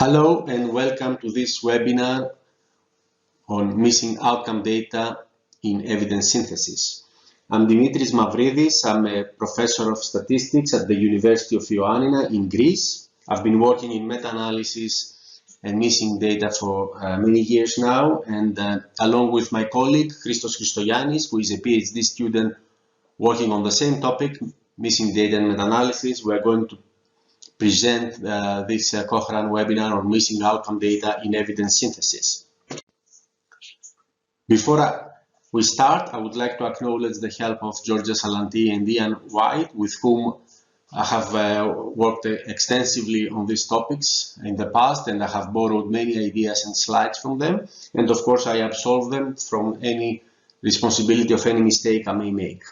Hello and welcome to this webinar on missing outcome data in evidence synthesis. I'm Dimitris Mavridis. I'm a professor of statistics at the University of Ioannina in Greece. I've been working in meta-analysis and missing data for many years now, and along with my colleague Christos Christogiannis, who is a PhD student working on the same topic, missing data and meta-analysis, we're going to present this Cochrane webinar on missing outcome data in evidence synthesis. Before we start, I would like to acknowledge the help of Georgia Salanti and Ian White, with whom I have worked extensively on these topics in the past, and I have borrowed many ideas and slides from them. And of course, I absolve them from any responsibility of any mistake I may make.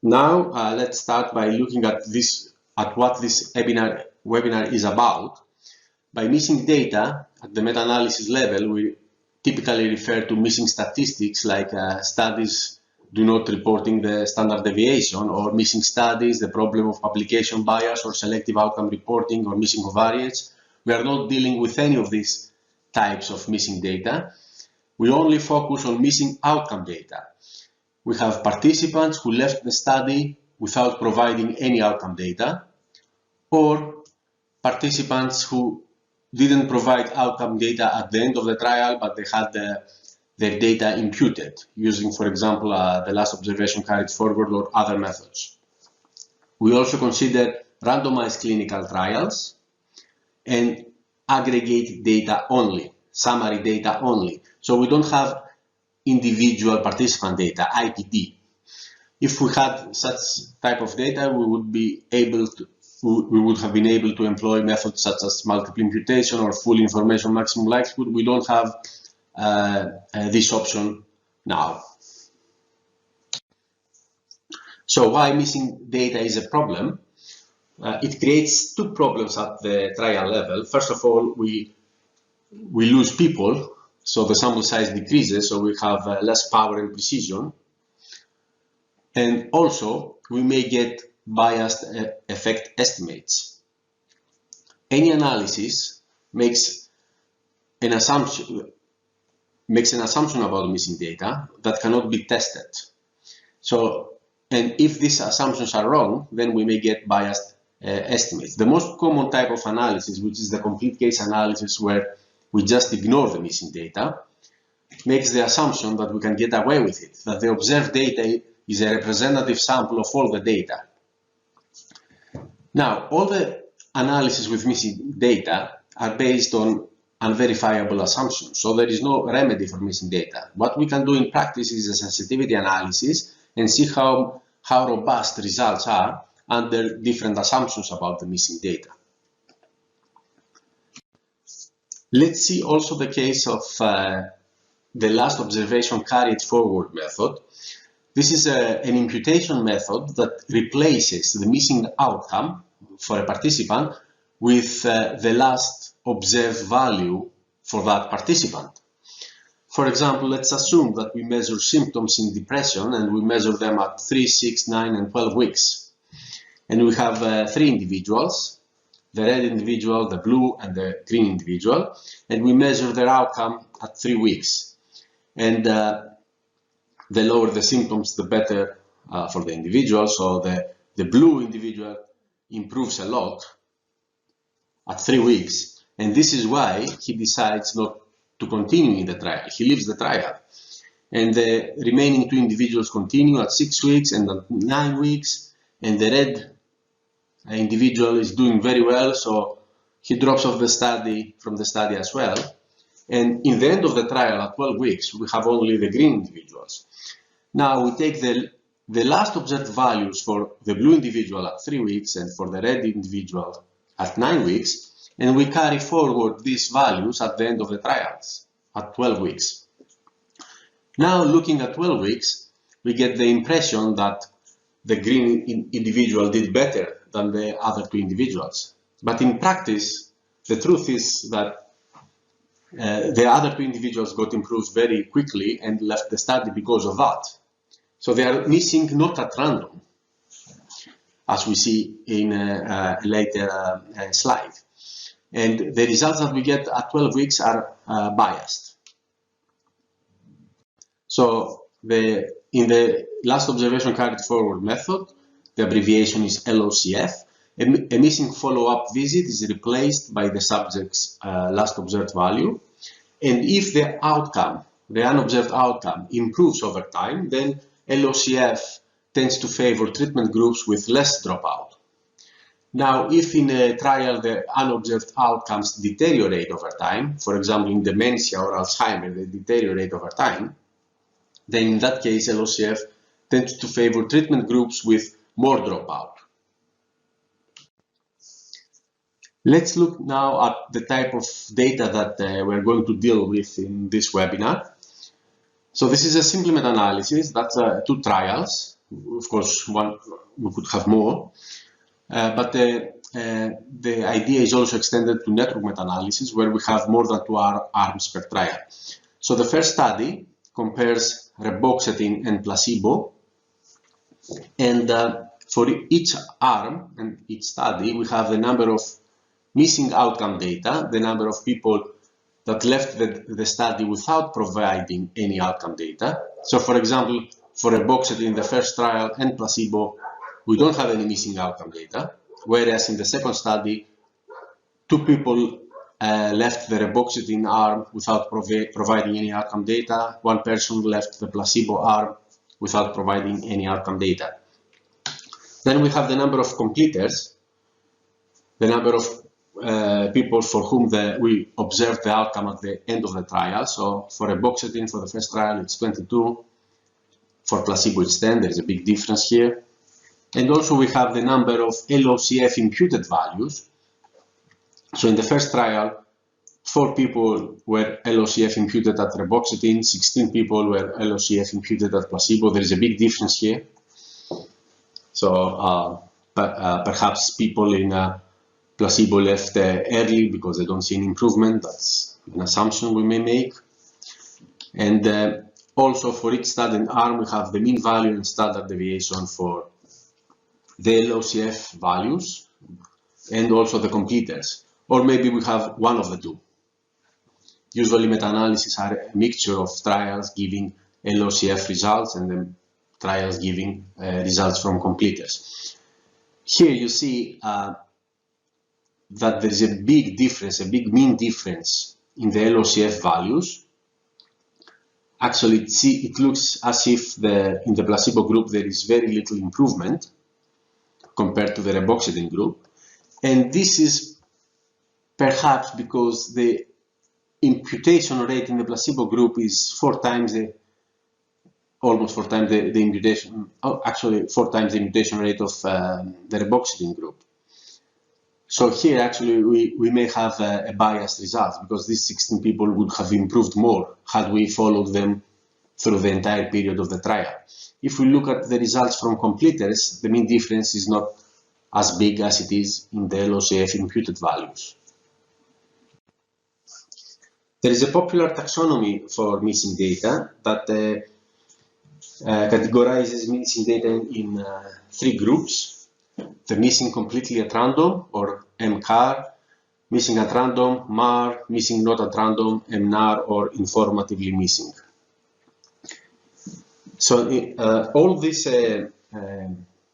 Now let's start by looking at what this webinar is about. By missing data at the meta-analysis level, we typically refer to missing statistics like studies do not reporting the standard deviation, or missing studies, the problem of publication bias, or selective outcome reporting, or missing covariates. We are not dealing with any of these types of missing data. We only focus on missing outcome data. We have participants who left the study without providing any outcome data, or participants who didn't provide outcome data at the end of the trial, but they had their data imputed using, for example, the last observation carried forward or other methods. We also consider randomized clinical trials and aggregate data only, summary data only. So we don't have individual participant data, IPD. If we had such type of data, we would have been able to employ methods such as multiple imputation or full information maximum likelihood. We don't have this option now. So why missing data is a problem? It creates two problems at the trial level. First of all, we lose people. So the sample size decreases, so we have less power and precision. And also, we may get biased effect estimates. Any analysis makes an assumption about missing data that cannot be tested. So, and if these assumptions are wrong, then we may get biased estimates. The most common type of analysis, which is the complete case analysis, where we just ignore the missing data, makes the assumption that we can get away with it, that the observed data is a representative sample of all the data. Now, all the analysis with missing data are based on unverifiable assumptions, so there is no remedy for missing data. What we can do in practice is a sensitivity analysis and see how robust results are under different assumptions about the missing data. Let's see also the case of the last observation carried forward method. This is an imputation method that replaces the missing outcome for a participant with the last observed value for that participant. For example, let's assume that we measure symptoms in depression, and we measure them at 3, 6, 9, and 12 weeks. And we have 3 individuals, the red individual, the blue, and the green individual, and we measure their outcome at 3 weeks. And the lower the symptoms, the better for the individual. So the blue individual improves a lot at 3 weeks, and this is why he decides not to continue in the trial. He leaves the trial. And the remaining 2 individuals continue at 6 weeks and at 9 weeks, and the red individual is doing very well, so he drops off from the study as well. And in the end of the trial at 12 weeks, we have only the green individuals. Now we take the last observed values for the blue individual at 3 weeks and for the red individual at 9 weeks, and we carry forward these values at the end of the trials at 12 weeks. Now, looking at 12 weeks, we get the impression that the green individual did better than the other 2 individuals. But in practice, the truth is that the other 2 individuals got improved very quickly and left the study because of that. So they are missing not at random. as we see in a later slide. And the results that we get at 12 weeks are biased. So in the last observation carried forward method, the abbreviation is LOCF. A missing follow-up visit is replaced by the subject's last observed value. And if the outcome, the unobserved outcome, improves over time, then LOCF tends to favor treatment groups with less dropout. Now, if in a trial the unobserved outcomes deteriorate over time, for example in dementia or Alzheimer, they deteriorate over time, then in that case LOCF tends to favor treatment groups with more dropout. Let's look now at the type of data that we're going to deal with in this webinar. So this is a simple meta-analysis. That's 2 trials. Of course, we could have more. But the idea is also extended to network meta-analysis, where we have more than 2 arms per trial. So the first study compares reboxetine and placebo. And for each arm and each study, we have the number of missing outcome data, the number of people that left the study without providing any outcome data. So for example, for reboxetine in the first trial and placebo, we don't have any missing outcome data, whereas in the second study, 2 people left the reboxetine arm without providing any outcome data, 1 person left the placebo arm without providing any outcome data. Then we have the number of completers, the number of people for whom we observed the outcome at the end of the trial. So for reboxetine for the first trial it's 22, for placebo it's 10, there is a big difference here. And also we have the number of LOCF imputed values. So in the first trial, 4 people were LOCF imputed at reboxetine, 16 people were LOCF imputed at placebo. There is a big difference here. So perhaps people in placebo left early because they don't see an improvement. That's an assumption we may make. And also for each study arm, we have the mean value and standard deviation for the LOCF values and also the completers. Or maybe we have one of the 2. Usually meta-analyses are a mixture of trials giving LOCF results and then trials giving results from completers. Here you see that there is a big difference, a big mean difference in the LOCF values. Actually, it looks as if in the placebo group there is very little improvement compared to the reboxetine group. And this is perhaps because the imputation rate in the placebo group is 4 times almost 4 times the imputation, actually 4 times the imputation rate of the reboxetine group. So here actually we may have a biased result because these 16 people would have improved more had we followed them through the entire period of the trial. If we look at the results from completers, the mean difference is not as big as it is in the LOCF imputed values. There is a popular taxonomy for missing data that categorizes missing data in 3 groups. The missing completely at random, or MCAR, missing at random, MAR, missing not at random, MNAR, or informatively missing. So all these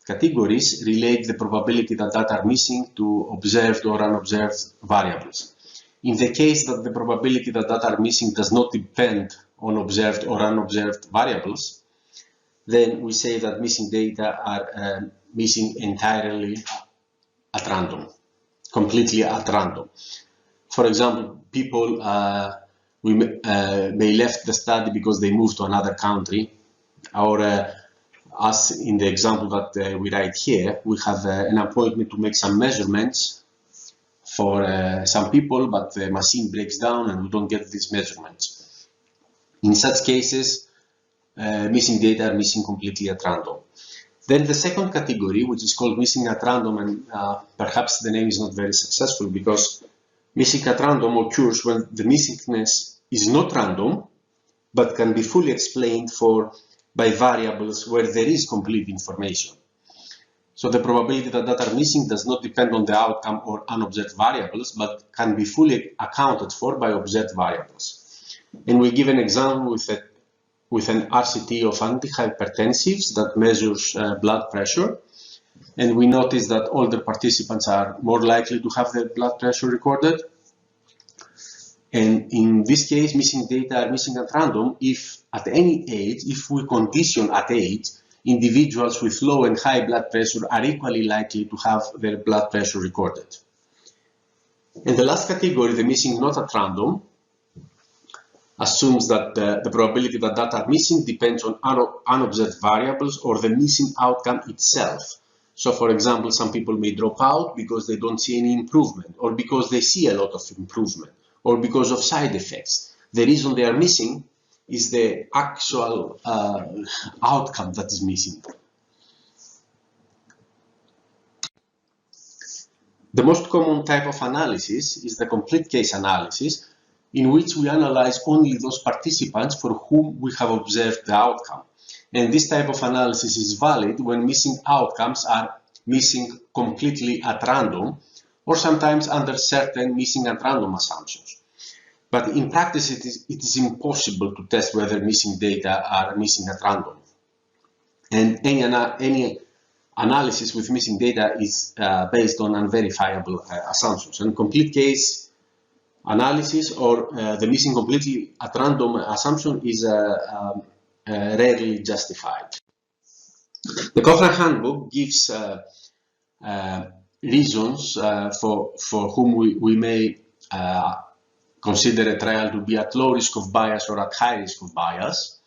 categories relate the probability that data are missing to observed or unobserved variables. In the case that the probability that data are missing does not depend on observed or unobserved variables, then we say that missing data are missing entirely at random, completely at random. For example, people may left the study because they moved to another country, or as in the example that we write here, we have an appointment to make some measurements for some people, but the machine breaks down and we don't get these measurements. In such cases, missing data are missing completely at random. Then the second category, which is called missing at random, and perhaps the name is not very successful because missing at random occurs when the missingness is not random, but can be fully explained by variables where there is complete information. So the probability that data are missing does not depend on the outcome or unobserved variables, but can be fully accounted for by observed variables. And we give an example with an RCT of antihypertensives that measures blood pressure. And we notice that older participants are more likely to have their blood pressure recorded. And in this case, missing data are missing at random if at any age, if we condition at age, individuals with low and high blood pressure are equally likely to have their blood pressure recorded. And the last category, the missing not at random, assumes that the probability that data are missing depends on unobserved variables or the missing outcome itself. So, for example, some people may drop out because they don't see any improvement, or because they see a lot of improvement, or because of side effects. The reason they are missing is the actual outcome that is missing. The most common type of analysis is the complete case analysis, in which we analyze only those participants for whom we have observed the outcome. And this type of analysis is valid when missing outcomes are missing completely at random, or sometimes under certain missing at random assumptions. But in practice, it is impossible to test whether missing data are missing at random. And any analysis with missing data is based on unverifiable assumptions. And complete case analysis or the missing completely at random assumption is rarely justified. The Cochrane Handbook gives reasons for whom we may consider a trial to be at low risk of bias or at high risk of bias.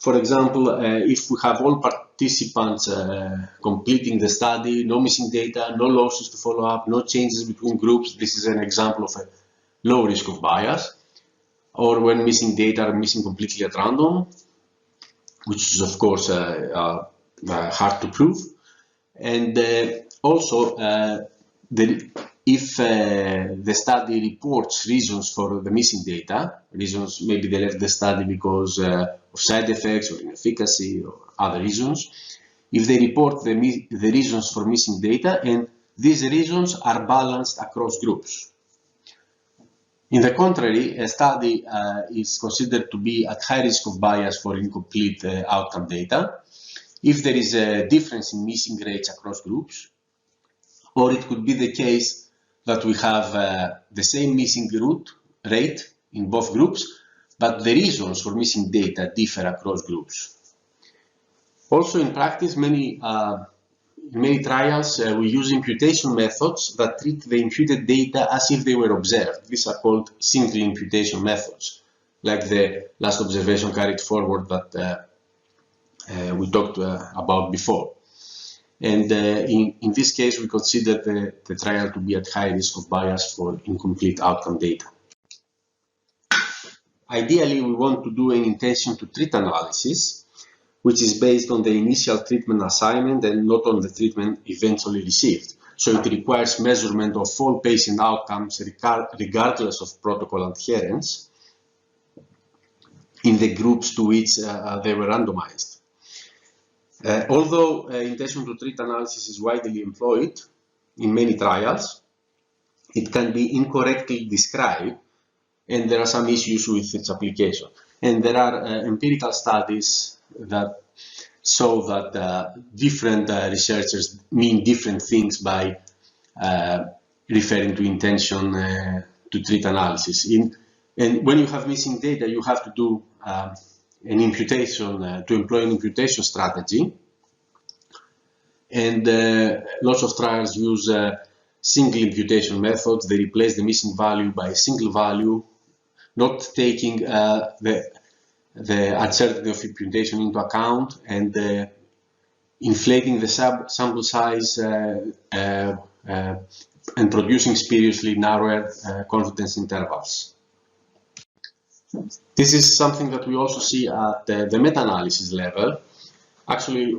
For example, if we have all participants completing the study, no missing data, no losses to follow up, no changes between groups, this is an example of a low risk of bias. Or when missing data are missing completely at random, which is of course hard to prove. And also, if the study reports reasons for the missing data, reasons maybe they left the study because of side effects or inefficacy or other reasons, if they report the reasons for missing data and these reasons are balanced across groups. In the contrary, a study is considered to be at high risk of bias for incomplete outcome data if there is a difference in missing rates across groups, or it could be the case that we have the same missing rate in both groups, but the reasons for missing data differ across groups. Also in practice, in many trials, we use imputation methods that treat the imputed data as if they were observed. These are called single imputation methods, like the last observation carried forward that we talked about before. And in this case, we consider the trial to be at high risk of bias for incomplete outcome data. Ideally, we want to do an intention to treat analysis, which is based on the initial treatment assignment and not on the treatment eventually received. So it requires measurement of all patient outcomes regardless of protocol adherence in the groups to which they were randomized. Although intention to treat analysis is widely employed in many trials, it can be incorrectly described and there are some issues with its application. And there are empirical studies that show that different researchers mean different things by referring to intention to treat analysis. And when you have missing data, you have to do an imputation, to employ an imputation strategy. And lots of trials use single imputation methods. They replace the missing value by a single value, not taking the uncertainty of imputation into account and inflating the sample size and producing spuriously narrower confidence intervals. This is something that we also see at the meta-analysis level. Actually,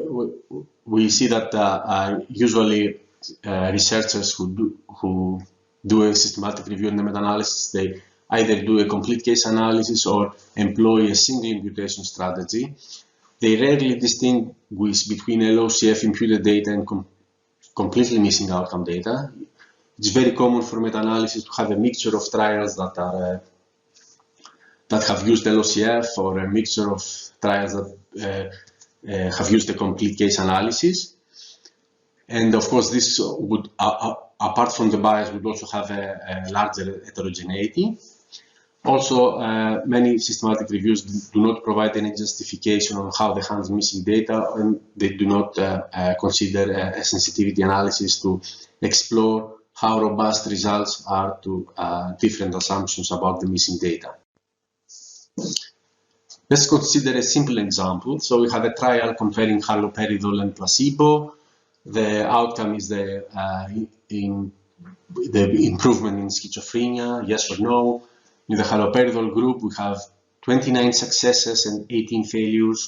we see that usually researchers who do a systematic review in the meta-analysis, they either do a complete case analysis or employ a single imputation strategy. They rarely distinguish between LOCF imputed data completely missing outcome data. It's very common for meta-analysis to have a mixture of trials that have used LOCF, or a mixture of trials that have used a complete case analysis. And of course, this would, apart from the bias, would also have a larger heterogeneity. Also, many systematic reviews do not provide any justification on how they handle missing data, and they do not consider a sensitivity analysis to explore how robust results are to different assumptions about the missing data. Let's consider a simple example. So we have a trial comparing haloperidol and placebo. The outcome is the improvement in schizophrenia, yes or no. In the haloperidol group, we have 29 successes and 18 failures.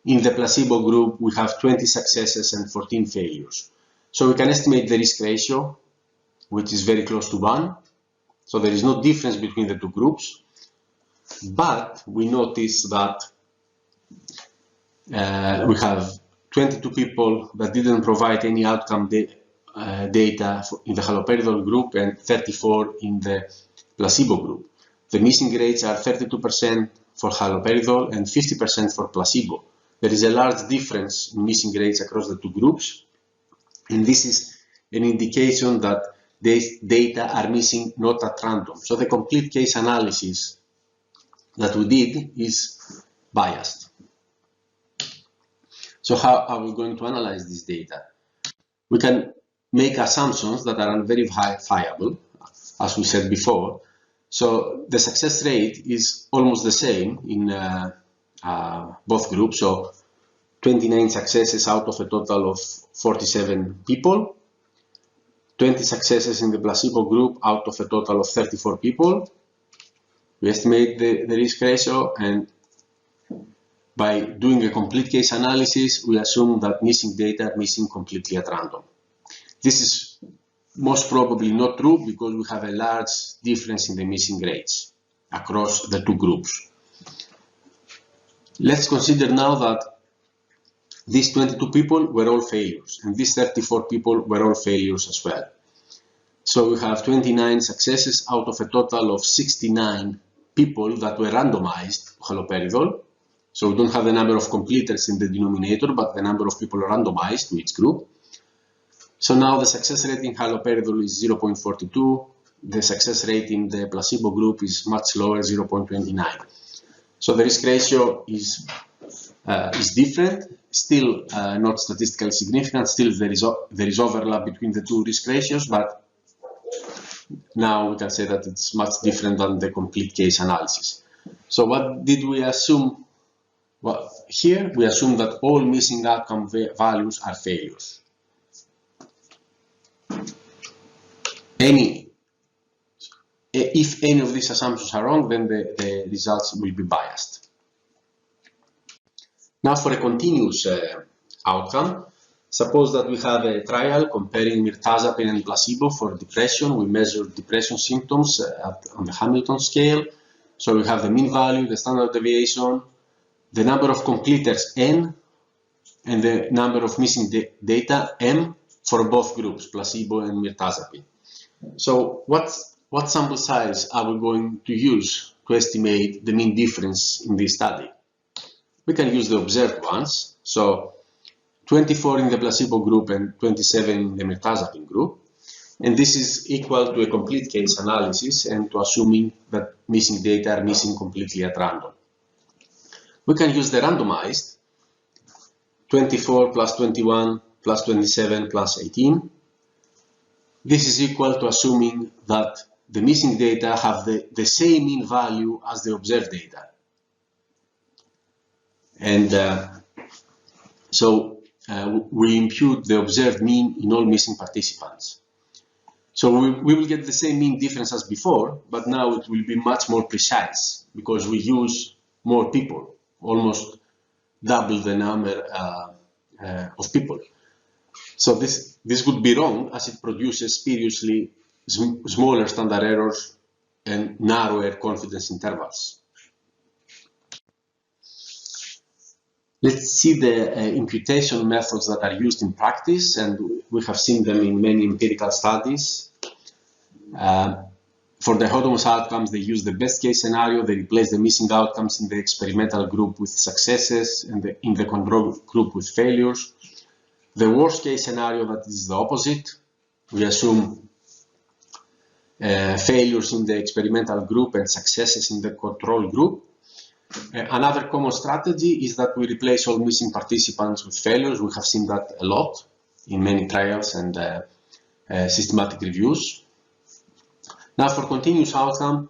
In the placebo group, we have 20 successes and 14 failures. So we can estimate the risk ratio, which is very close to 1. So there is no difference between the two groups. But we notice that we have 22 people that didn't provide any outcome data in the haloperidol group and 34 in the placebo group. The missing rates are 32% for haloperidol and 50% for placebo. There is a large difference in missing rates across the two groups, and this is an indication that these data are missing not at random. So the complete case analysis that we did is biased. So how are we going to analyze this data? We can make assumptions that are unverifiable, as we said before. So the success rate is almost the same in both groups. So 29 successes out of a total of 47 people. 20 successes in the placebo group out of a total of 34 people. We estimate the risk ratio, and by doing a complete case analysis, we assume that missing data are missing completely at random. This is most probably not true because we have a large difference in the missing rates across the two groups. Let's consider now that these 22 people were all failures, and these 34 people were all failures as well. So we have 29 successes out of a total of 69 people that were randomized to haloperidol. So we don't have the number of completers in the denominator, but the number of people randomized to each group. So now the success rate in haloperidol is 0.42. The success rate in the placebo group is much lower, 0.29. So the risk ratio is different, still not statistically significant. Still there is overlap between the two risk ratios, but now we can say that it's much different than the complete case analysis. So what did we assume? Well, here we assume that all missing outcome values are failures. If any of these assumptions are wrong, then the results will be biased. Now for a continuous outcome, suppose that we have a trial comparing mirtazapine and placebo for depression. We measure depression symptoms on the Hamilton scale. So we have the mean value, the standard deviation, the number of completers n, and the number of missing data m for both groups, placebo and mirtazapine. So what sample size are we going to use to estimate the mean difference in this study? We can use the observed ones. So 24 in the placebo group and 27 in the mirtazapine group. And this is equal to a complete case analysis and to assuming that missing data are missing completely at random. We can use the randomized 24 plus 21 plus 27 plus 18. This is equal to assuming that the missing data have the same mean value as the observed data. And so we impute the observed mean in all missing participants. So we will get the same mean difference as before, but now it will be much more precise because we use more people, almost double the number of people. So this would be wrong as it produces spuriously smaller standard errors and narrower confidence intervals. Let's see the imputation methods that are used in practice, and we have seen them in many empirical studies. For the dichotomous outcomes, they use the best case scenario. They replace the missing outcomes in the experimental group with successes and in the control group with failures. The worst case scenario, that is the opposite. We assume failures in the experimental group and successes in the control group. Another common strategy is that we replace all missing participants with failures. We have seen that a lot in many trials and systematic reviews. Now, for continuous outcome,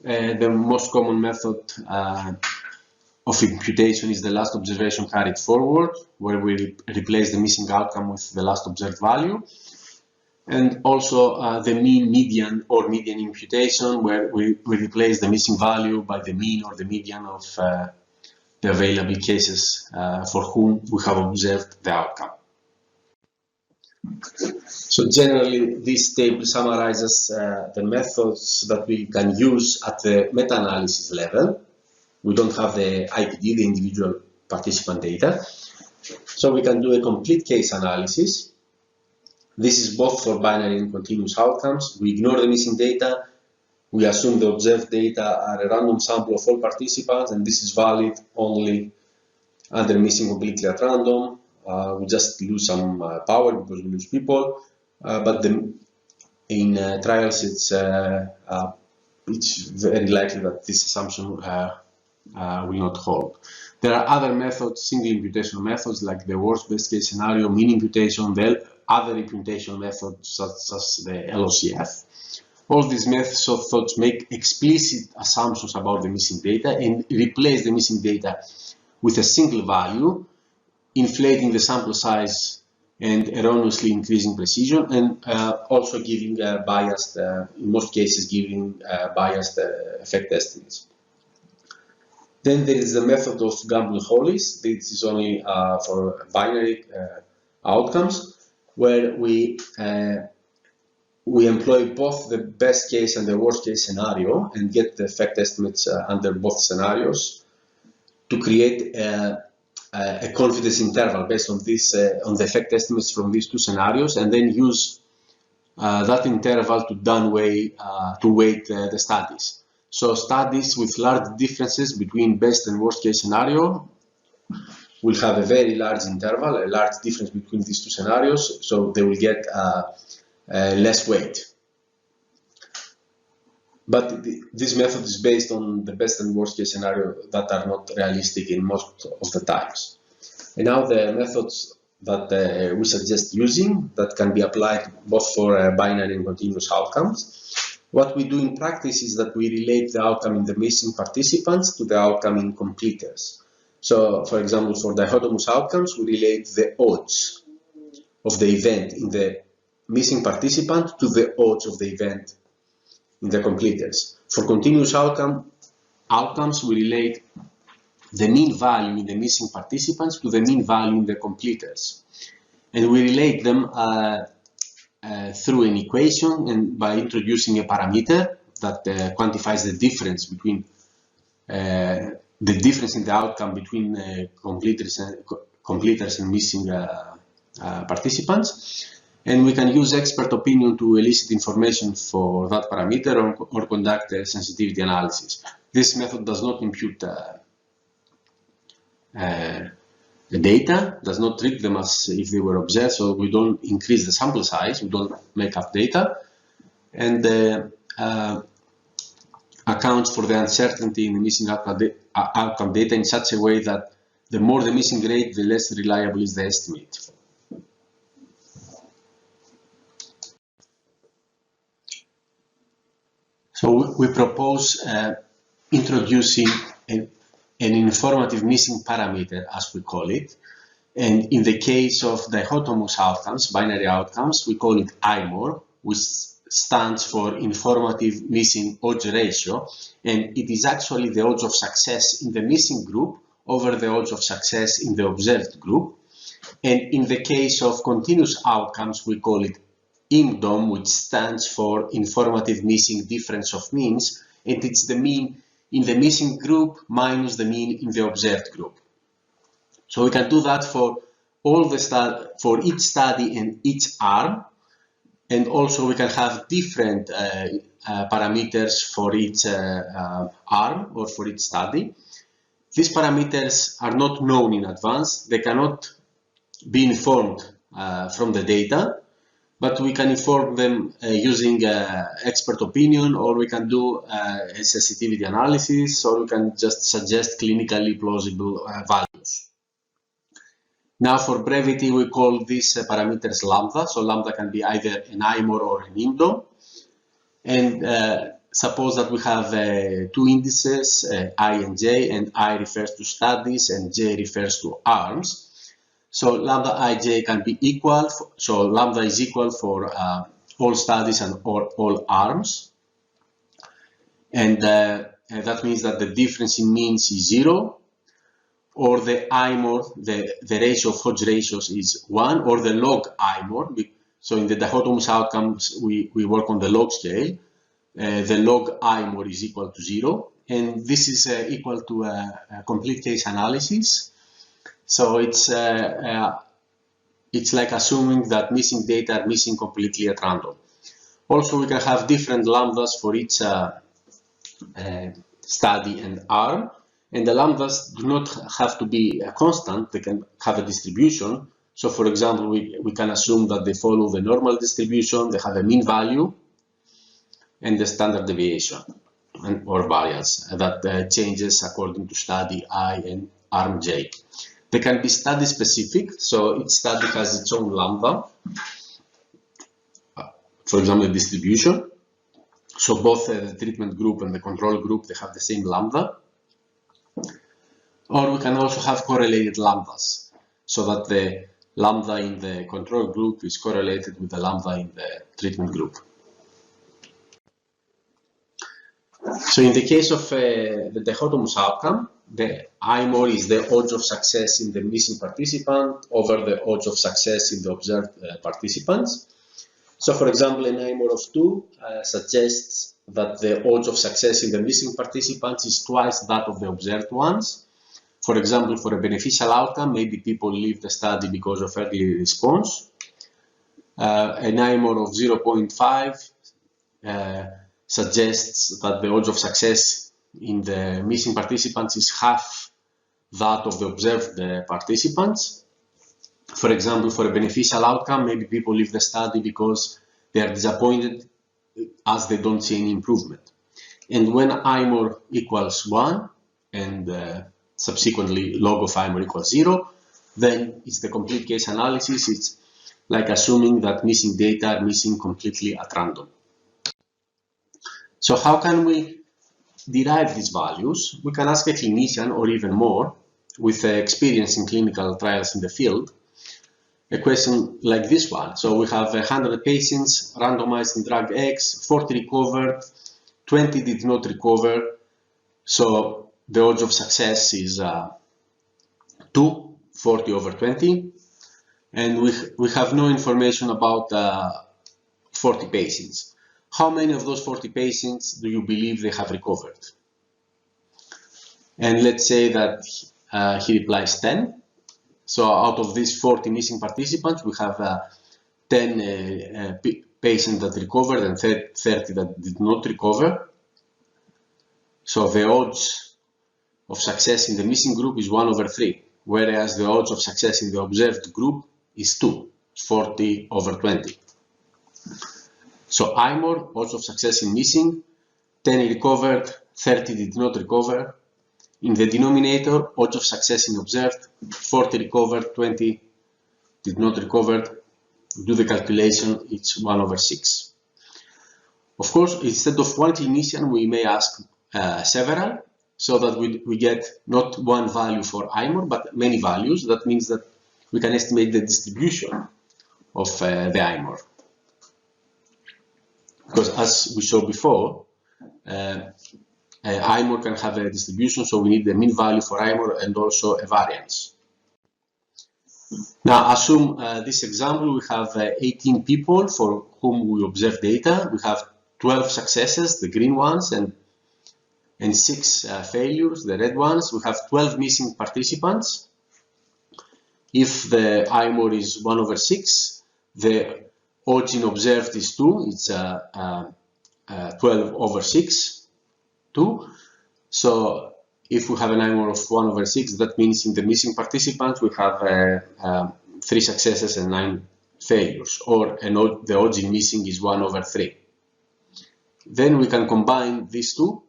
the most common method of imputation is the last observation carried forward, where we replace the missing outcome with the last observed value. And also the mean, median, or median imputation, where we replace the missing value by the mean or the median of the available cases for whom we have observed the outcome. So generally, this table summarizes the methods that we can use at the meta-analysis level. We don't have the IPD, the individual participant data. So we can do a complete case analysis. This is both for binary and continuous outcomes. We ignore the missing data. We assume the observed data are a random sample of all participants, and this is valid only under missing completely at random. We just lose some power because we lose people, but in trials it's very likely that this assumption will not hold. There are other methods, single imputation methods, like the worst best case scenario, mean imputation, the other imputation methods such as the LOCF. All these methods make explicit assumptions about the missing data and replace the missing data with a single value, inflating the sample size and erroneously increasing precision, and also giving biased, in most cases, giving biased effect estimates. Then there is the method of Gamble Hollis. This is only for binary outcomes, where we employ both the best case and the worst case scenario and get the effect estimates under both scenarios to create a confidence interval based on this on the effect estimates from these two scenarios, and then use that interval to weight the studies. So studies with large differences between best and worst case scenario will have a very large interval, a large difference between these two scenarios, so they will get less weight. But this method is based on the best and worst case scenario that are not realistic in most of the times. And now the methods that we suggest using that can be applied both for binary and continuous outcomes. What we do in practice is that we relate the outcome in the missing participants to the outcome in completers. So, for example, for dichotomous outcomes, we relate the odds of the event in the missing participant to the odds of the event in the completers. For continuous outcomes, we relate the mean value in the missing participants to the mean value in the completers. And we relate them through an equation and by introducing a parameter that quantifies the difference between in the outcome between completers and missing participants. And we can use expert opinion to elicit information for that parameter or conduct a sensitivity analysis. This method does not impute the data, does not treat them as if they were observed, so we don't increase the sample size, we don't make up data, and accounts for the uncertainty in the missing outcome data in such a way that the more the missing rate, the less reliable is the estimate. So we propose introducing an informative missing parameter, as we call it. And in the case of dichotomous outcomes, binary outcomes, we call it IMOR, which stands for informative missing odds ratio. And it is actually the odds of success in the missing group over the odds of success in the observed group. And in the case of continuous outcomes, we call it IMDOM, which stands for informative missing difference of means, and it's the mean in the missing group minus the mean in the observed group. So we can do that for all the for each study and each arm, and also we can have different parameters for each arm or for each study. These parameters are not known in advance. They cannot be informed from the data, but we can inform them using expert opinion, or we can do a sensitivity analysis, or we can just suggest clinically plausible values. Now for brevity, we call these parameters lambda. So lambda can be either an IMOR or an IMDO. And suppose that we have two indices, I and J, and I refers to studies and J refers to arms. So lambda ij can be equal, so lambda is equal for all studies and all arms. And that means that the difference in means is 0, or the IMOR, the ratio of Hodge ratios is 1, or the log IMOR. So in the dichotomous outcomes, we work on the log scale. The log IMOR is equal to 0, and this is equal to a complete case analysis. So it's like assuming that missing data are missing completely at random. Also, we can have different lambdas for each study and arm, and the lambdas do not have to be a constant. They can have a distribution. So for example, we can assume that they follow the normal distribution, they have a mean value, and the standard deviation or variance that changes according to study I and arm J. They can be study specific, so each study has its own lambda. For example, the distribution. So both the treatment group and the control group, they have the same lambda. Or we can also have correlated lambdas, so that the lambda in the control group is correlated with the lambda in the treatment group. So in the case of the dichotomous outcome, the IMOR is the odds of success in the missing participant over the odds of success in the observed participants. So for example, an IMOR of 2 suggests that the odds of success in the missing participants is twice that of the observed ones. For example, for a beneficial outcome, maybe people leave the study because of early response. An IMOR of 0.5 suggests that the odds of success in the missing participants is half that of the observed participants. For example, for a beneficial outcome, maybe people leave the study because they are disappointed as they don't see any improvement. And when IMOR equals 1 and subsequently log of IMOR equals 0, then it's the complete case analysis. It's like assuming that missing data are missing completely at random. So how can we derive these values? We can ask a clinician, or even more, with experience in clinical trials in the field, a question like this one. So we have 100 patients randomized in drug X, 40 recovered, 20 did not recover. So the odds of success is 2, 40 over 20. And we have no information about 40 patients. How many of those 40 patients do you believe they have recovered? And let's say that he replies 10. So out of these 40 missing participants, we have 10 patients that recovered and 30 that did not recover. So the odds of success in the missing group is 1 over 3, whereas the odds of success in the observed group is 2, 40 over 20. So IMOR, odds of success in missing, 10 recovered, 30 did not recover. In the denominator, odds of success in observed, 40 recovered, 20 did not recover. Do the calculation, it's 1 over 6. Of course, instead of one clinician, we may ask several, so that we get not one value for IMOR, but many values. That means that we can estimate the distribution of the IMOR. Because as we saw before, IMOR can have a distribution, so we need the mean value for IMOR and also a variance. Now assume this example, we have 18 people for whom we observe data. We have 12 successes, the green ones, and 6 failures, the red ones. We have 12 missing participants. If the IMOR is 1/6, the origin observed is 2, it's 12/6, 2. So if we have an IMOR of 1/6, that means in the missing participants we have 3 successes and 9 failures, or the origin missing is 1/3. Then we can combine these two,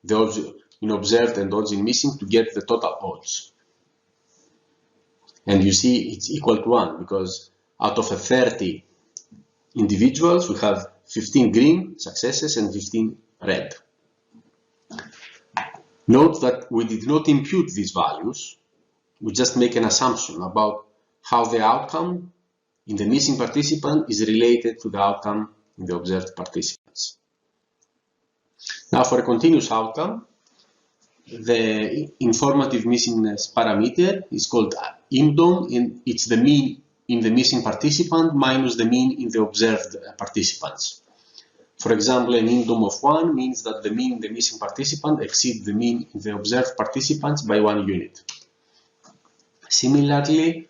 the origin observed and origin missing, to get the total odds. And you see it's equal to 1, because out of 30 individuals we have 15 green successes and 15 red. Note that we did not impute these values, we just make an assumption about how the outcome in the missing participant is related to the outcome in the observed participants. Now for a continuous outcome, the informative missingness parameter is called IMDOM, and it's the mean in the missing participant minus the mean in the observed participants. For example, an IMDOM of 1 means that the mean in the missing participant exceeds the mean in the observed participants by 1 unit. Similarly,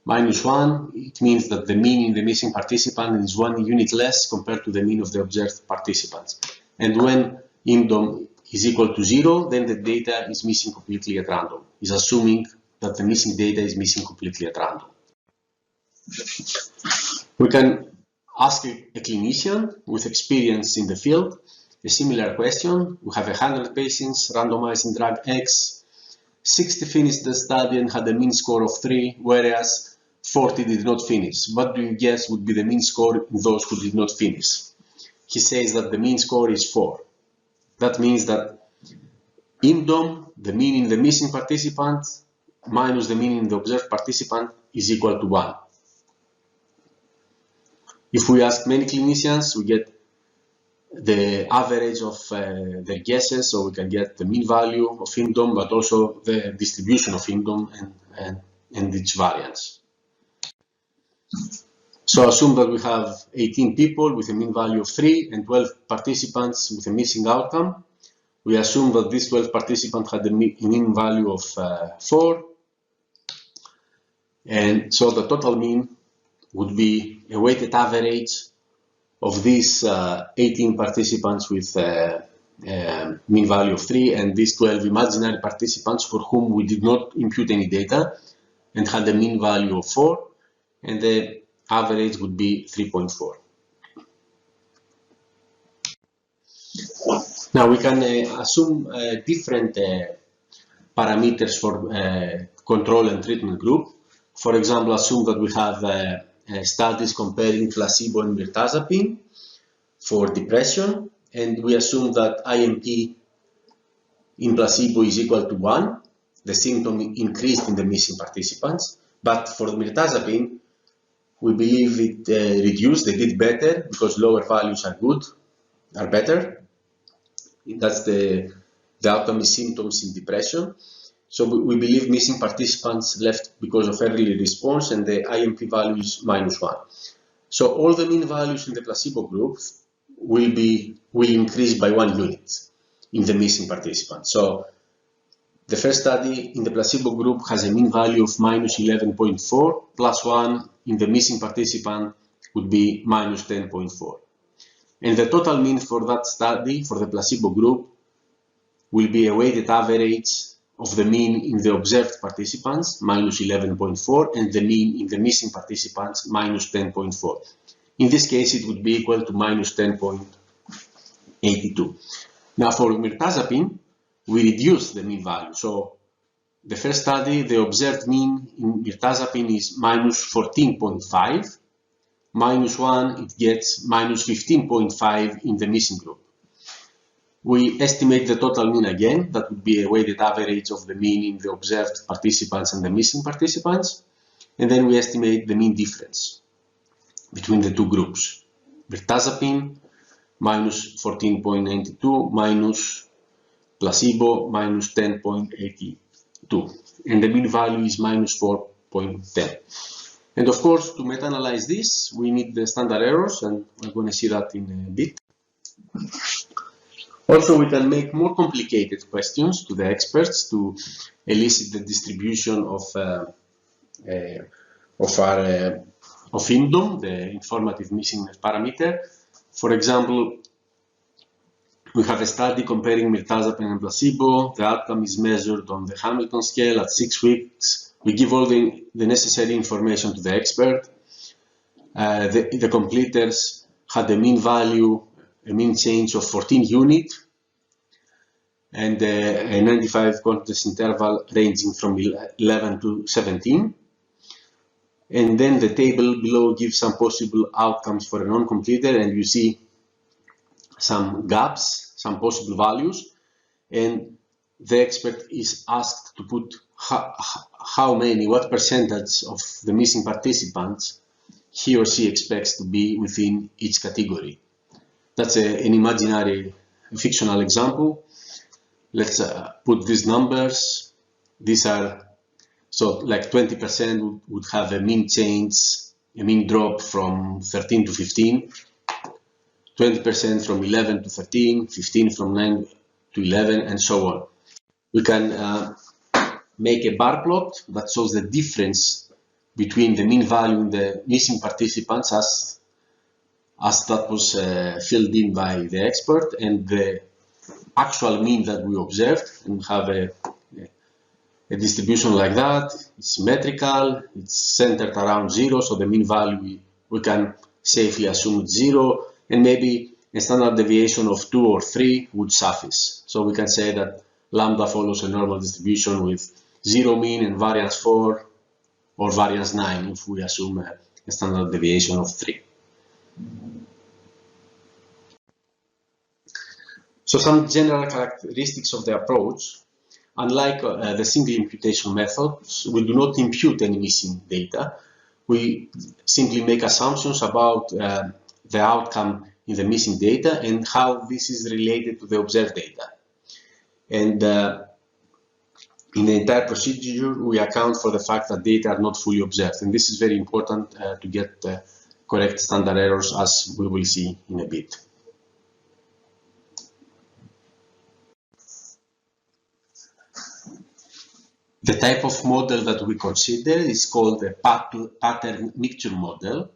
-1, it means that the mean in the missing participant is 1 unit less compared to the mean of the observed participants. And when IMDOM is equal to 0, then the data is missing completely at random. It's assuming that the missing data is missing completely at random. We can ask a clinician with experience in the field a similar question. We have 100 patients randomized in drug X. 60 finished the study and had a mean score of 3, whereas 40 did not finish. What do you guess would be the mean score in those who did not finish? He says that the mean score is 4. That means that IMDOM, the mean in the missing participant, minus the mean in the observed participant, is equal to 1. If we ask many clinicians, we get the average of their guesses, so we can get the mean value of IMDOM, but also the distribution of IMDOM and its variance. So assume that we have 18 people with a mean value of 3 and 12 participants with a missing outcome. We assume that these 12 participants had a mean value of 4. And so the total mean would be a weighted average of these 18 participants with a mean value of 3 and these 12 imaginary participants for whom we did not impute any data and had a mean value of 4, and the average would be 3.4. Now we can assume different parameters for control and treatment group. For example, assume that we have studies comparing placebo and mirtazapine for depression, and we assume that IMP in placebo is equal to 1. The symptom increased in the missing participants, but for mirtazapine, we believe it reduced, they did better because lower values are good, are better. That's the outcome is symptoms in depression. So we believe missing participants left because of early response and the IMP value is -1. So all the mean values in the placebo group will increase by 1 unit in the missing participants. So the first study in the placebo group has a mean value of -11.4 plus 1 in the missing participant would be -10.4. And the total mean for that study, for the placebo group, will be a weighted average of the mean in the observed participants, -11.4, and the mean in the missing participants, -10.4. In this case, it would be equal to -10.82. Now for mirtazapine, we reduce the mean value. So the first study, the observed mean in mirtazapine is -14.5, -1, it gets -15.5 in the missing group. We estimate the total mean again, that would be a weighted average of the mean in the observed participants and the missing participants, and then we estimate the mean difference between the two groups. Mirtazapine, -14.92, minus placebo, -10.82, and the mean value is -4.10. And of course, to meta-analyze this, we need the standard errors, and we're going to see that in a bit. Also, we can make more complicated questions to the experts to elicit the distribution of INDOM, the informative missingness parameter. For example, we have a study comparing mirtazapine and placebo. The outcome is measured on the Hamilton scale at 6 weeks. We give all the necessary information to the expert. The completers had a mean value, a mean change of 14 units, and a 95 confidence interval ranging from 11 to 17. And then the table below gives some possible outcomes for a non-completer, and you see some gaps, some possible values, and the expert is asked to put what percentage of the missing participants he or she expects to be within each category. That's an imaginary fictional example. Let's put these numbers. These are, so like 20% would have a mean change, a mean drop from 13 to 15, 20% from 11 to 13, 15 from 9 to 11, and so on. We can make a bar plot that shows the difference between the mean value in the missing participants as that was filled in by the expert and the actual mean that we observed, and we have a distribution like that. It's symmetrical, it's centered around 0, so the mean value we can safely assume it's 0, and maybe a standard deviation of 2 or 3 would suffice. So we can say that lambda follows a normal distribution with 0 mean and variance 4 or variance 9 if we assume a standard deviation of 3. So some general characteristics of the approach. Unlike the single imputation methods, we do not impute any missing data. We simply make assumptions about the outcome in the missing data and how this is related to the observed data. And in the entire procedure, we account for the fact that data are not fully observed. And this is very important to get correct standard errors, as we will see in a bit. The type of model that we consider is called the pattern mixture model.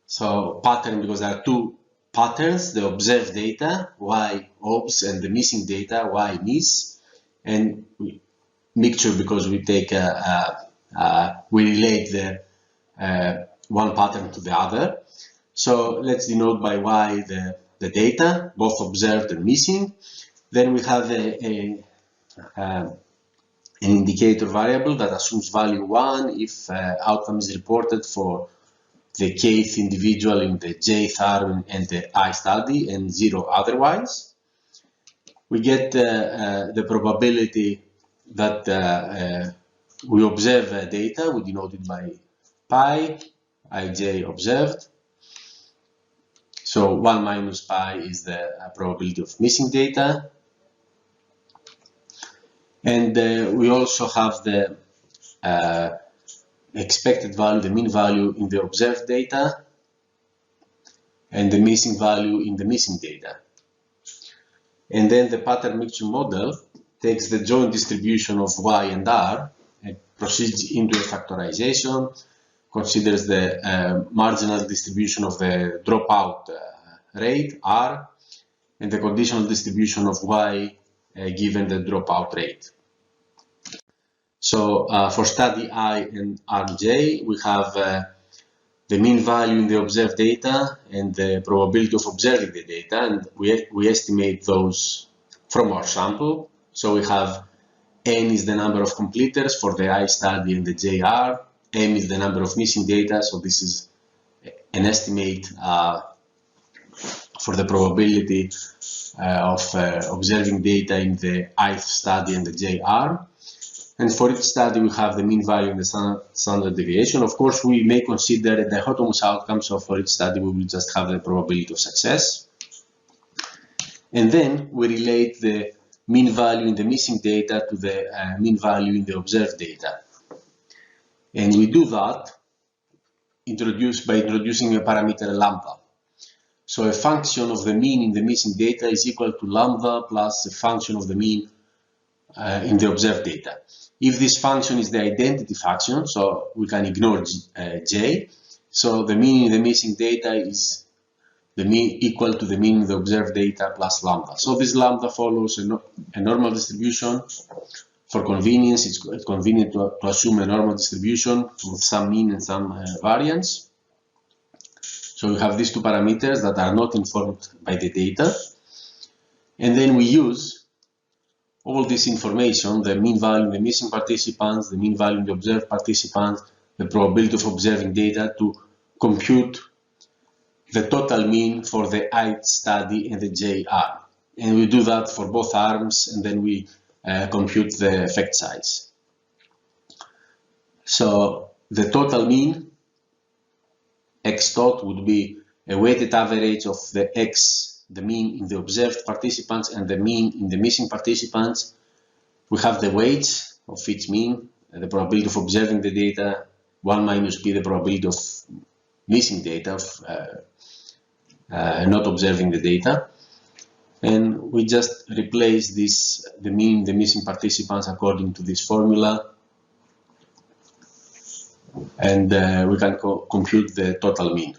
So pattern because there are two patterns, the observed data, Y obs, and the missing data, Y miss, and mixture because we take we relate the one pattern to the other. So let's denote by Y the data, both observed and missing. Then we have an indicator variable that assumes value 1 if outcome is reported for the kth individual in the jth arm and the I study and 0 otherwise. We get the probability that we observe data, we denote it by pi, ij observed. So 1 minus pi is the probability of missing data. And we also have the expected value, the mean value in the observed data, and the missing value in the missing data. And then the pattern mixture model takes the joint distribution of Y and R and proceeds into a factorization, considers the marginal distribution of the dropout rate, R, and the conditional distribution of Y given the dropout rate. So for study I and Rj, we have the mean value in the observed data and the probability of observing the data, and we estimate those from our sample. So we have n is the number of completers for the I study and the JR, m is the number of missing data, so this is an estimate for the probability of observing data in the ith study and the JR. And for each study, we have the mean value and the standard deviation. Of course, we may consider a dichotomous outcome, so for each study, we will just have the probability of success. And then we relate the mean value in the missing data to the mean value in the observed data. And we do that by introducing a parameter lambda. So a function of the mean in the missing data is equal to lambda plus a function of the mean in the observed data. If this function is the identity function, so we can ignore j, so the mean in the missing data is the mean equal to the mean in the observed data plus lambda. So this lambda follows a normal distribution. For convenience, it's convenient to assume a normal distribution with some mean and some variance. So we have these two parameters that are not informed by the data. And then we use all this information, the mean value in the missing participants, the mean value in the observed participants, the probability of observing data to compute the total mean for the ith study and the j arm. And we do that for both arms, and then we compute the effect size. So the total mean, x dot, would be a weighted average of the x, the mean in the observed participants, and the mean in the missing participants. We have the weights of each mean, the probability of observing the data, 1 minus p, the probability of missing data, of not observing the data. And we just replace this, the mean, the missing participants, according to this formula, and we can compute the total mean.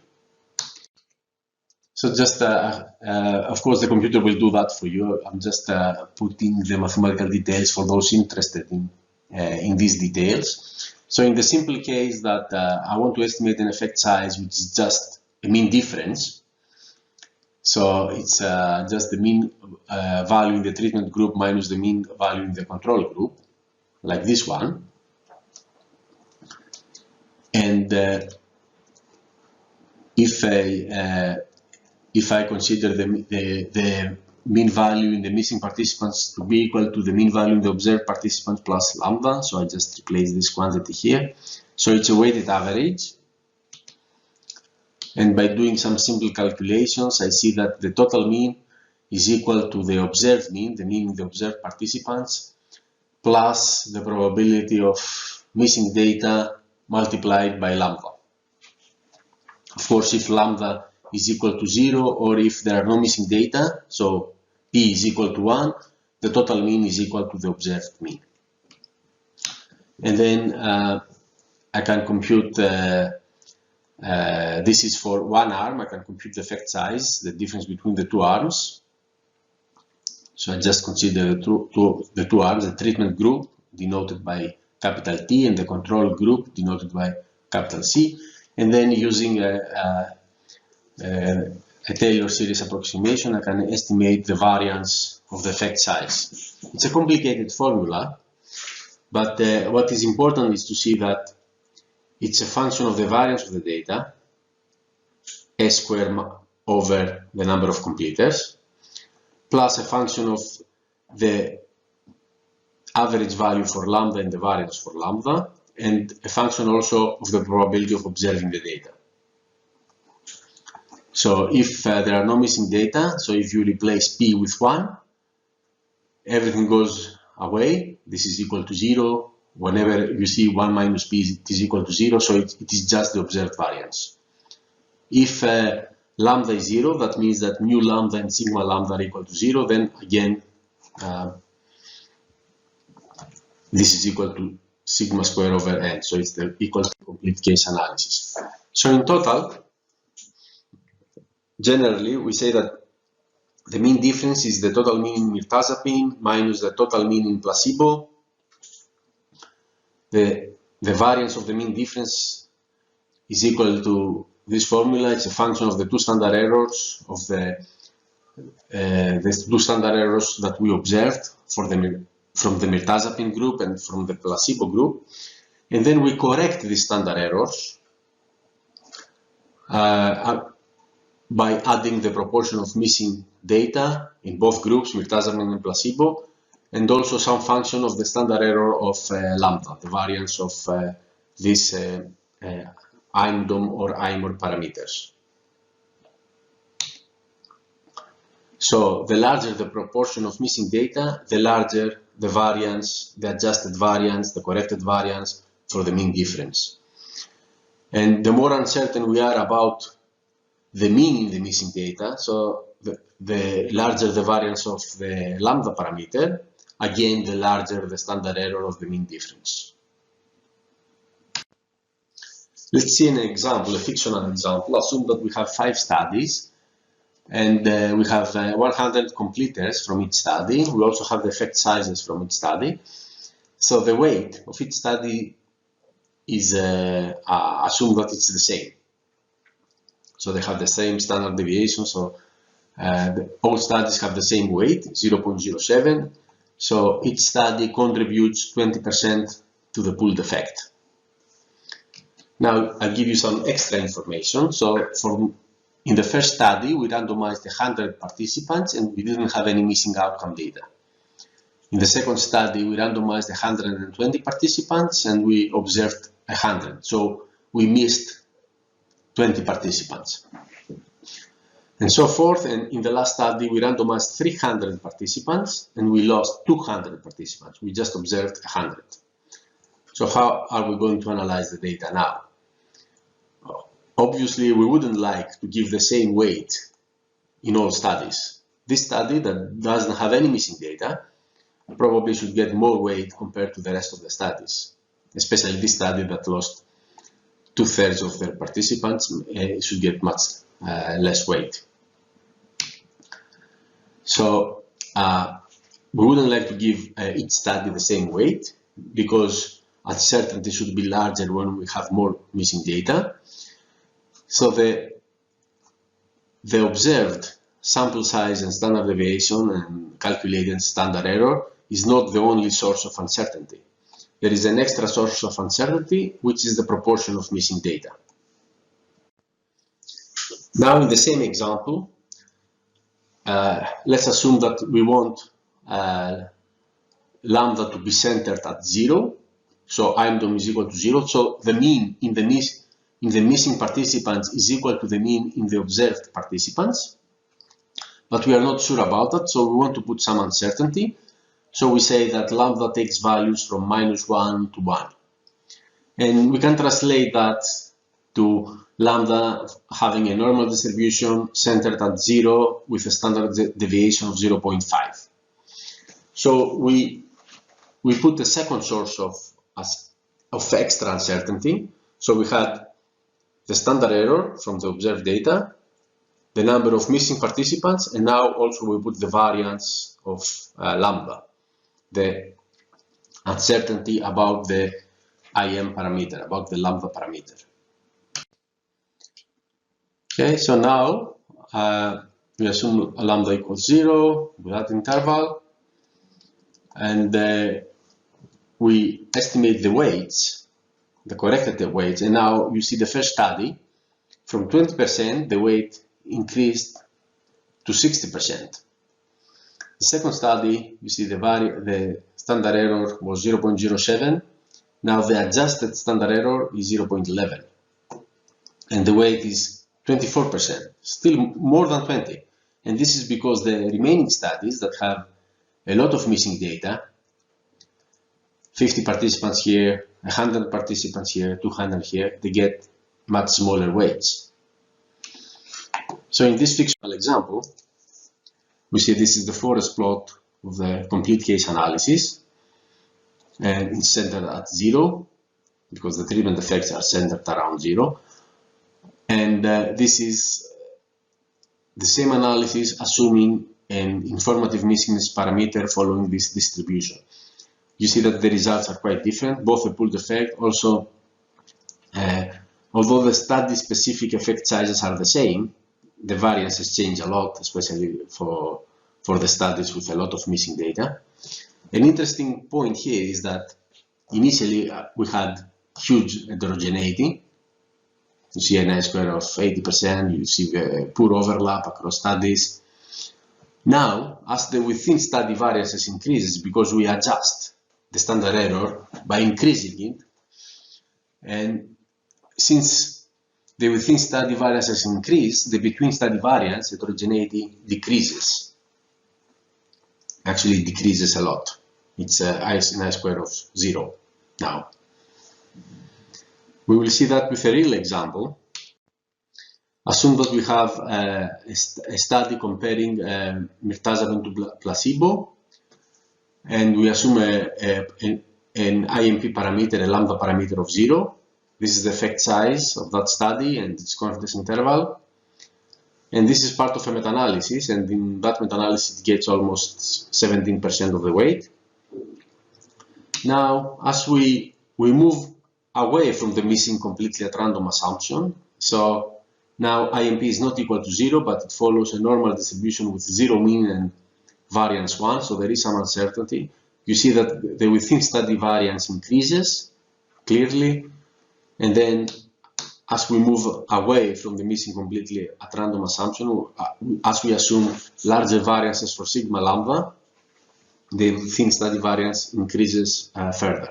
So just, of course, the computer will do that for you. I'm just putting the mathematical details for those interested in these details. So in the simple case that I want to estimate an effect size, which is just a mean difference. So it's just the mean value in the treatment group minus the mean value in the control group, like this one. And if I consider the mean value in the missing participants to be equal to the mean value in the observed participants plus lambda, so I just replace this quantity here. So it's a weighted average. And by doing some simple calculations, I see that the total mean is equal to the observed mean, the mean in the observed participants, plus the probability of missing data multiplied by lambda. Of course, if lambda is equal to 0, or if there are no missing data, so p is equal to 1, the total mean is equal to the observed mean. And then I can compute, this is for one arm, I can compute the effect size, the difference between the two arms. So I just consider the two arms, the treatment group denoted by capital T and the control group denoted by capital C, and then using a Taylor series approximation, I can estimate the variance of the effect size. It's a complicated formula, but what is important is to see that it's a function of the variance of the data, S squared over the number of completers, plus a function of the average value for lambda and the variance for lambda, and a function also of the probability of observing the data. So if there are no missing data, so if you replace p with 1, everything goes away. This is equal to 0. Whenever you see 1 minus p, it is equal to 0, so it is just the observed variance. If lambda is 0, that means that mu lambda and sigma lambda are equal to 0, then again this is equal to sigma square over n, so it's equal to complete case analysis. So in total, generally we say that the mean difference is the total mean in mirtazapine minus the total mean in placebo. The variance of the mean difference is equal to this formula. It's a function of the two standard errors of the two standard errors that we observed from the mirtazapine group and from the placebo group, and then we correct these standard errors by adding the proportion of missing data in both groups, mirtazapine and placebo, and also some function of the standard error of lambda, the variance of these IMDOM or IMOR parameters. So the larger the proportion of missing data, the larger the variance, the adjusted variance, the corrected variance for the mean difference. And the more uncertain we are about the mean in the missing data, so the larger the variance of the lambda parameter, again, the larger the standard error of the mean difference. Let's see an example, a fictional example. Assume that we have 5 studies and we have 100 completers from each study. We also have the effect sizes from each study. So the weight of each study is assumed that it's the same. So they have the same standard deviation. So all studies have the same weight, 0.07. So each study contributes 20% to the pooled effect. Now I'll give you some extra information. So in the first study, we randomized 100 participants and we didn't have any missing outcome data. In the second study, we randomized 120 participants and we observed 100. So we missed 20 participants. And so forth. And in the last study, we randomized 300 participants and we lost 200 participants. We just observed 100. So how are we going to analyze the data now? Obviously, we wouldn't like to give the same weight in all studies. This study that doesn't have any missing data probably should get more weight compared to the rest of the studies, especially this study that lost 2/3 of their participants should get much less weight. So we wouldn't like to give each study the same weight because uncertainty should be larger when we have more missing data. So the observed sample size and standard deviation and calculated standard error is not the only source of uncertainty. There is an extra source of uncertainty, which is the proportion of missing data. Now, in the same example, let's assume that we want lambda to be centered at 0. So IMDOM is equal to 0. So the mean in the missing participants is equal to the mean in the observed participants. But we are not sure about that, so we want to put some uncertainty. So we say that lambda takes values from -1 to 1. And we can translate that to lambda having a normal distribution centered at 0 with a standard deviation of 0.5. So we put the second source of extra uncertainty. So we had the standard error from the observed data, the number of missing participants, and now also we put the variance of lambda, the uncertainty about the IM parameter, about the lambda parameter. Okay, so now we assume lambda equals 0 with that interval, and we estimate the weights, the corrected weights, and now you see the first study, from 20% the weight increased to 60%. The second study, you see the standard error was 0.07. Now the adjusted standard error is 0.11. And the weight is 24%, still more than 20. And this is because the remaining studies that have a lot of missing data, 50 participants here, 100 participants here, 200 here, they get much smaller weights. So in this fictional example, we see this is the forest plot of the complete case analysis, and it's centered at 0 because the treatment effects are centered around 0. And this is the same analysis assuming an informative missingness parameter following this distribution. You see that the results are quite different, both the pooled effect, also, although the study-specific effect sizes are the same, the variances change a lot, especially for the studies with a lot of missing data. An interesting point here is that initially we had huge heterogeneity. You see an I-square of 80%, you see poor overlap across studies. Now, as the within study variances increases, because we adjust the standard error by increasing it, and since the within study variances increase, the between study variance heterogeneity decreases. Actually decreases a lot. It's an I-square of 0 now. We will see that with a real example. Assume that we have a study comparing mirtazapine to placebo, and we assume an IMP parameter, a lambda parameter of 0. This is the effect size of that study and its confidence interval. And this is part of a meta-analysis, and in that meta-analysis it gets almost 17% of the weight. Now, as we move away from the missing completely at random assumption, so now IMP is not equal to 0, but it follows a normal distribution with 0 mean and variance 1, so there is some uncertainty. You see that the within study variance increases clearly, and then as we move away from the missing completely at random assumption, as we assume larger variances for sigma lambda, the within study variance increases further.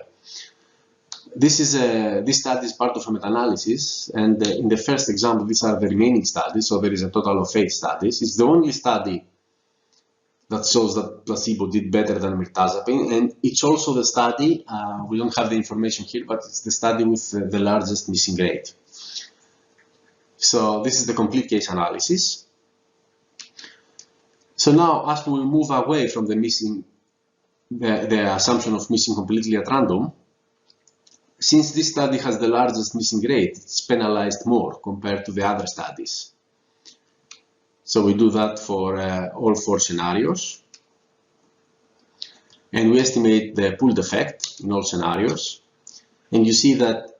This study is part of a meta-analysis, and in the first example, these are the remaining studies, so there is a total of 8 studies. It's the only study that shows that placebo did better than mirtazapine, and it's also the study, we don't have the information here, but it's the study with the largest missing rate. So this is the complete case analysis. So now, as we move away from the assumption of missing completely at random, since this study has the largest missing rate, it's penalized more compared to the other studies. So we do that for all 4 scenarios. And we estimate the pooled effect in all scenarios. And you see that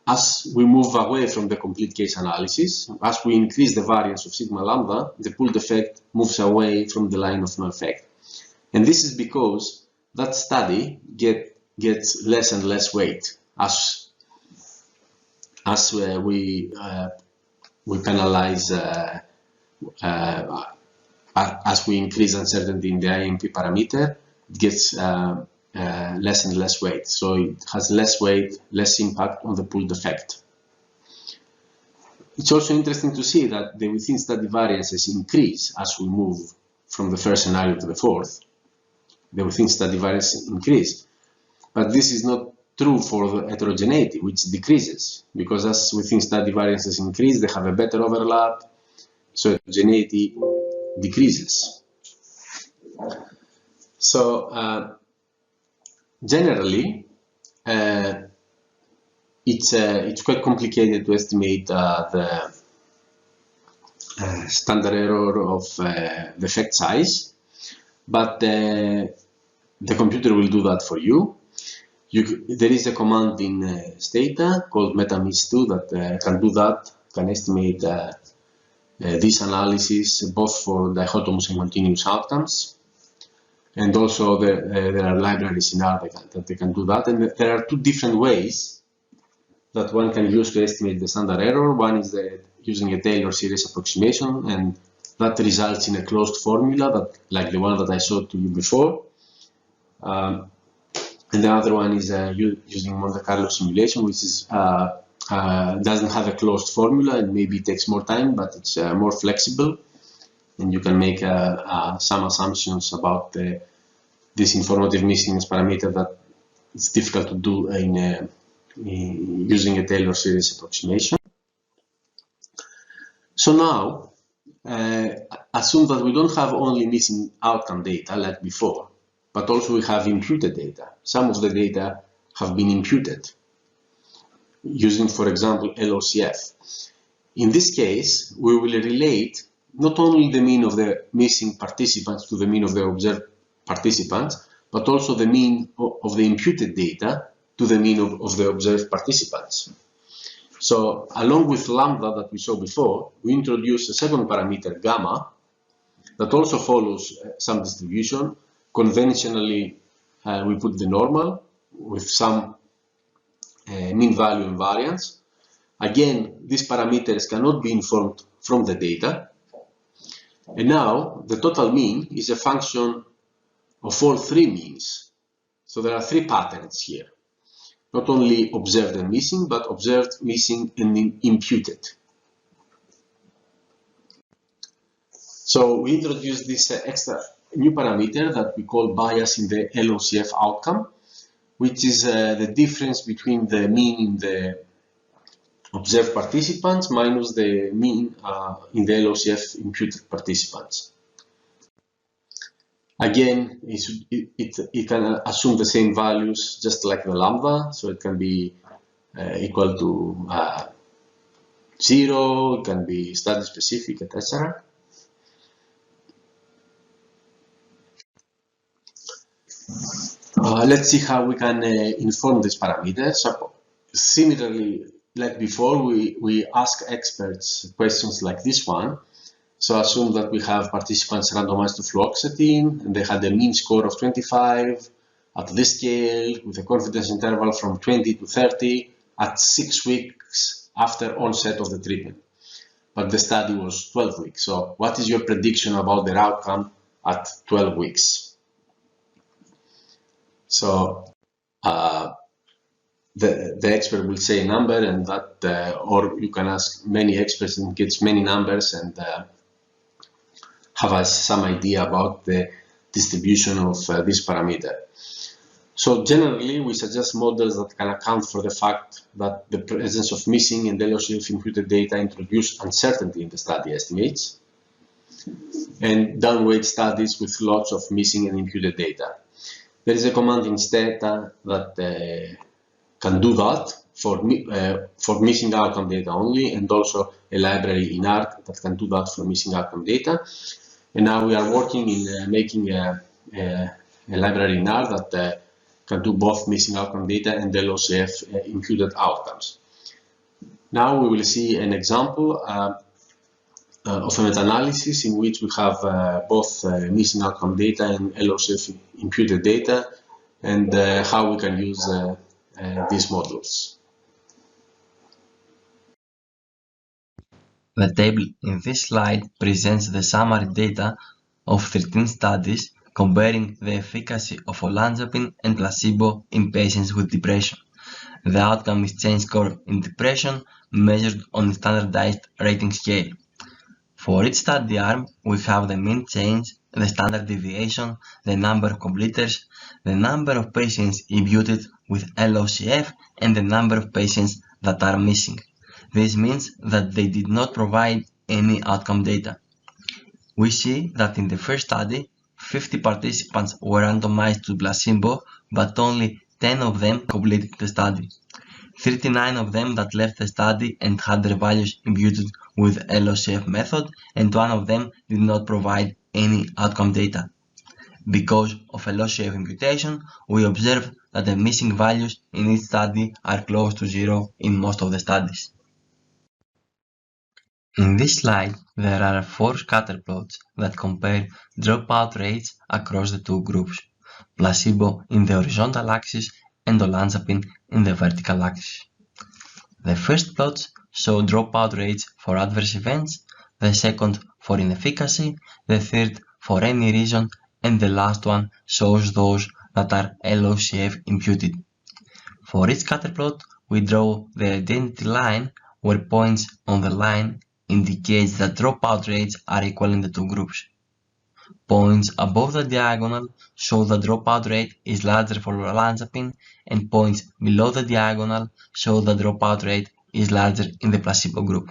as we move away from the complete case analysis, as we increase the variance of sigma lambda, the pooled effect moves away from the line of no effect. And this is because that study gets less and less weight as we penalize, as we increase uncertainty in the IMP parameter, it gets less and less weight. So it has less weight, less impact on the pooled effect. It's also interesting to see that the within study variances increase as we move from the first scenario to the fourth. The within study variances increase. But this is not true for the heterogeneity, which decreases, because as within study variances increase, they have a better overlap, so heterogeneity decreases. So generally, it's quite complicated to estimate the standard error of the effect size, but the computer will do that for you. There is a command in Stata called MetaMIS2 that can do that, can estimate this analysis both for dichotomous and continuous outcomes. And also there are libraries in R that they can do that. And there are 2 different ways that one can use to estimate the standard error. One is using a Taylor series approximation, and that results in a closed formula, that, like the one that I showed to you before. And the other one is using Monte Carlo simulation, which is doesn't have a closed formula, and maybe takes more time, but it's more flexible, and you can make some assumptions about this informative missingness parameter that it's difficult to do in using a Taylor series approximation. So now, assume that we don't have only missing outcome data like before, but also we have imputed data. Some of the data have been imputed using, for example, LOCF. In this case, we will relate not only the mean of the missing participants to the mean of the observed participants, but also the mean of the imputed data to the mean of the observed participants. So, along with lambda that we saw before, we introduce a second parameter, gamma, that also follows some distribution. Conventionally, we put the normal with some mean value and variance. Again, these parameters cannot be informed from the data. And now, the total mean is a function of all 3 means. So there are 3 patterns here. Not only observed and missing, but observed, missing, and imputed. So we introduce this extra new parameter that we call bias in the LOCF outcome, which is the difference between the mean in the observed participants minus the mean in the LOCF imputed participants. Again, it can assume the same values just like the lambda, so it can be equal to 0, it can be study specific, etc. Let's see how we can inform these parameters. So, similarly, like before, we ask experts questions like this one. So assume that we have participants randomized to fluoxetine and they had a mean score of 25 at this scale with a confidence interval from 20 to 30 at 6 weeks after onset of the treatment. But the study was 12 weeks. So what is your prediction about their outcome at 12 weeks? So the expert will say a number, and that, or you can ask many experts and get many numbers and have some idea about the distribution of this parameter. So generally, we suggest models that can account for the fact that the presence of missing and LOCF imputed data introduce uncertainty in the study estimates, and downweight studies with lots of missing and imputed data. There is a command in Stata that can do that for missing outcome data only, and also a library in ARC that can do that for missing outcome data. And now we are working in making a library in R that can do both missing outcome data and LOCF imputed outcomes. Now we will see an example of a meta-analysis in which we have both missing outcome data and LOCF imputed data, and how we can use these models. The table in this slide presents the summary data of 13 studies comparing the efficacy of olanzapine and placebo in patients with depression. The outcome is change score in depression measured on a standardized rating scale. For each study arm, we have the mean change, the standard deviation, the number of completers, the number of patients imputed with LOCF, and the number of patients that are missing. This means that they did not provide any outcome data. We see that in the first study, 50 participants were randomized to placebo, but only 10 of them completed the study. 39 of them that left the study and had their values imputed with LOCF method, and 1 of them did not provide any outcome data. Because of LOCF imputation, we observe that the missing values in each study are close to 0 in most of the studies. In this slide, there are 4 scatter plots that compare dropout rates across the two groups, placebo in the horizontal axis and olanzapine in the vertical axis. The first plots show dropout rates for adverse events, the second for inefficacy, the third for any reason, and the last one shows those that are LOCF imputed. For each scatter plot, we draw the identity line where points on the line indicates that dropout rates are equal in the two groups. Points above the diagonal show the dropout rate is larger for olanzapine, and points below the diagonal show the dropout rate is larger in the placebo group.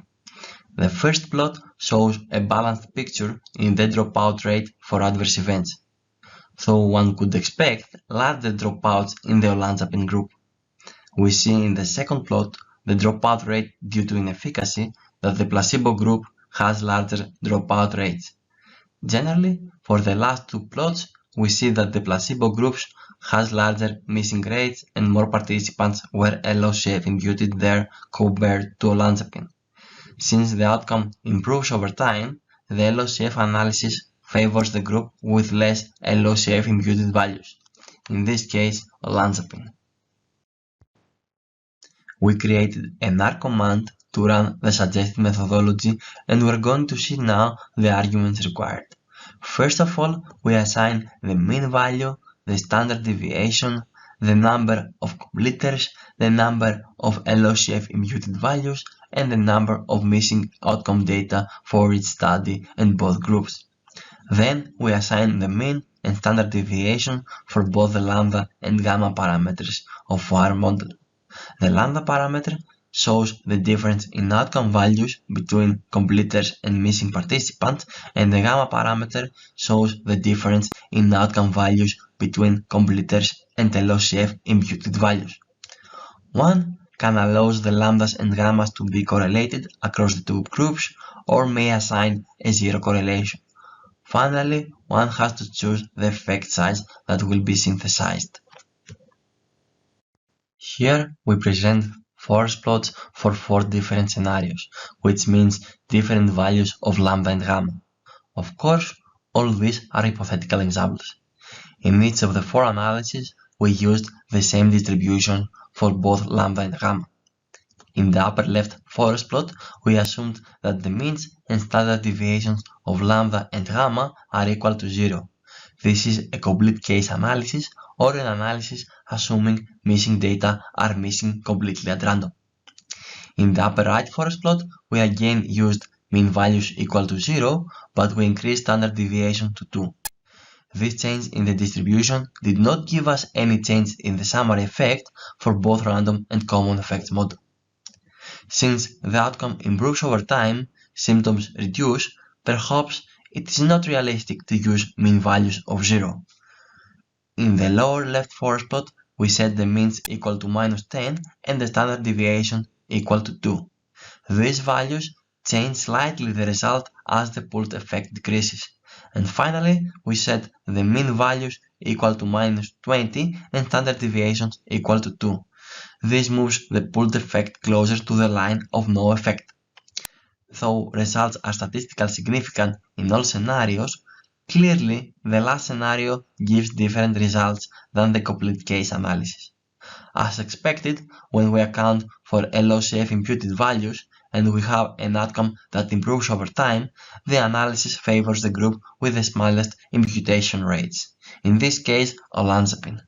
The first plot shows a balanced picture in the dropout rate for adverse events, so one could expect larger dropouts in the olanzapine group. We see in the second plot the dropout rate due to inefficacy that the placebo group has larger dropout rates. Generally, for the last two plots, we see that the placebo groups has larger missing rates and more participants were LOCF imputed there compared to olanzapine. Since the outcome improves over time, the LOCF analysis favors the group with less LOCF imputed values, in this case olanzapine. We created an R command to run the suggested methodology, and we're going to see now the arguments required. First of all, we assign the mean value, the standard deviation, the number of completers, the number of LOCF imputed values, and the number of missing outcome data for each study and both groups. Then we assign the mean and standard deviation for both the lambda and gamma parameters of our model. The lambda parameter shows the difference in outcome values between completers and missing participants, and the gamma parameter shows the difference in outcome values between completers and LOCF imputed values. One can allow the lambdas and gammas to be correlated across the two groups, or may assign a zero correlation. Finally, one has to choose the effect size that will be synthesized. Here we present forest plots for 4 different scenarios, which means different values of lambda and gamma. Of course, all these are hypothetical examples. In each of the 4 analyses, we used the same distribution for both lambda and gamma. In the upper left forest plot, we assumed that the means and standard deviations of lambda and gamma are equal to 0. This is a complete case analysis, or an analysis assuming missing data are missing completely at random. In the upper right forest plot, we again used mean values equal to 0, but we increased standard deviation to 2. This change in the distribution did not give us any change in the summary effect for both random and common effects model. Since the outcome improves over time, symptoms reduce, perhaps it is not realistic to use mean values of 0. In the lower left forest plot, we set the means equal to -10 and the standard deviation equal to 2. These values change slightly the result as the pooled effect decreases. And finally, we set the mean values equal to -20 and standard deviations equal to 2. This moves the pooled effect closer to the line of no effect. Though results are statistically significant in all scenarios, clearly the last scenario gives different results than the complete case analysis. As expected, when we account for LOCF imputed values and we have an outcome that improves over time, the analysis favors the group with the smallest imputation rates, in this case olanzapine.